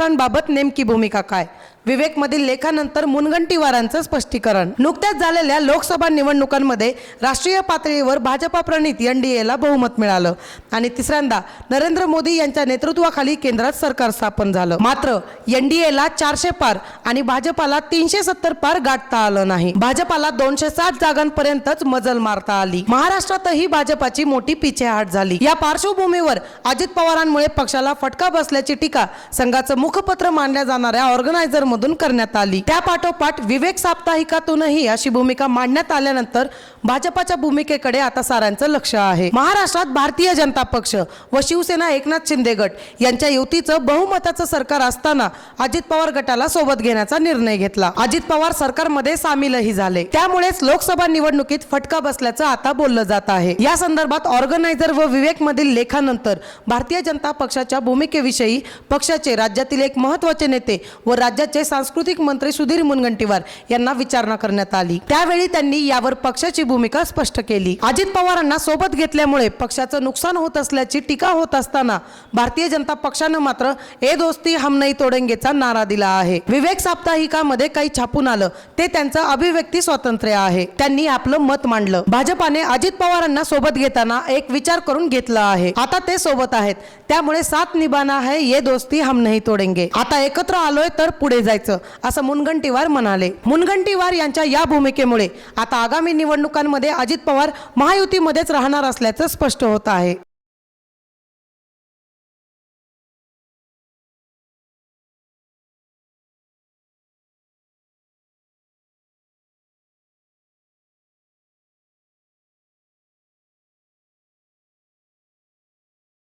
मुनगंटीवारांबाबत नेमकी भूमिका काय? विवेकमधील लेखानंतर मुनगंटीवारांचं स्पष्टीकरण। नुकत्याच झालेल्या लोकसभा निवडणुकांमध्ये राष्ट्रीय पातळीवर भाजपा प्रणित एनडीएला बहुमत मिळालं आणि तिसऱ्यांदा नरेंद्र मोदी यांच्या नेतृत्वाखाली केंद्रात सरकार स्थापन झालं। मात्र एनडीएला 400 पार आणि भाजपाला 370 पार गाठता आलं नाही। भाजपाला 260 जागांपर्यंतच मजल मारता आली। महाराष्ट्रातही भाजपाची मोठी पिछेहाट झाली। या पार्श्वभूमीवर अजित पवारांमुळे पक्षाला फटका बसल्याची टीका संघाचं मुखपत्र मानल्या जाणाऱ्या ऑर्गनायझर मधून करण्यात आली। त्या पाठोपाठ विवेक साप्ताहिकातूनही अशी भूमिका मांडण्यात आल्यानंतर भाजपाच्या भूमिकेकडे आता साऱ्यांचं लक्ष आहे। महाराष्ट्रात भारतीय जनता पक्ष व शिवसेना एकनाथ शिंदे गट यांच्या युतीचं बहुमताचं सरकार असताना अजित पवार गटाला सोबत घेण्याचा निर्णय घेतला। अजित पवार सरकारमध्ये सामीलही झाले। त्यामुळेच लोकसभा निवडणुकीत फटका बसल्याचं आता बोललं जात आहे। या संदर्भात ऑर्गनायझर व विवेक मधील लेखानंतर भारतीय जनता पक्षाच्या भूमिकेविषयी पक्षाचे राज्यातील एक महत्त्वाचे नेते व राज्याचे सांस्कृतिक मंत्री सुधीर मुनगंटीवार यांना विचारणा करण्यात आली। त्यावेळी त्यांनी यावर पक्षाची भूमिका स्पष्ट केली। अजित पवारांना सोबत घेतल्यामुळे पक्षाचं नुकसान होत असल्याची टीका होत असताना भारतीय जनता पक्षानं मात्र ए दोस्ती हम नहीं तोडेंगेचा नारा दिला आहे। विवेक साप्ताहिकामध्ये काही छापून आलं ते त्यांचं अभिव्यक्ती स्वातंत्र्य आहे। त्यांनी आपलं मत मांडलं। भाजपाने अजित पवारांना सोबत घेताना एक विचार करून घेतला आहे। आता ते सोबत आहेत, त्यामुळे साथ निभाना है ये दोस्ती हम नहीं तोडेंगे। आता एकत्र आलोय तर पुढे जायचं असं मुनगंटीवार म्हणाले। मुनगंटीवार यांच्या या भूमिकेमुळे आता आगामी निवडणुकांमध्ये अजित पवार महायुतीमध्येच राहणार असल्याचं स्पष्ट होत आहे।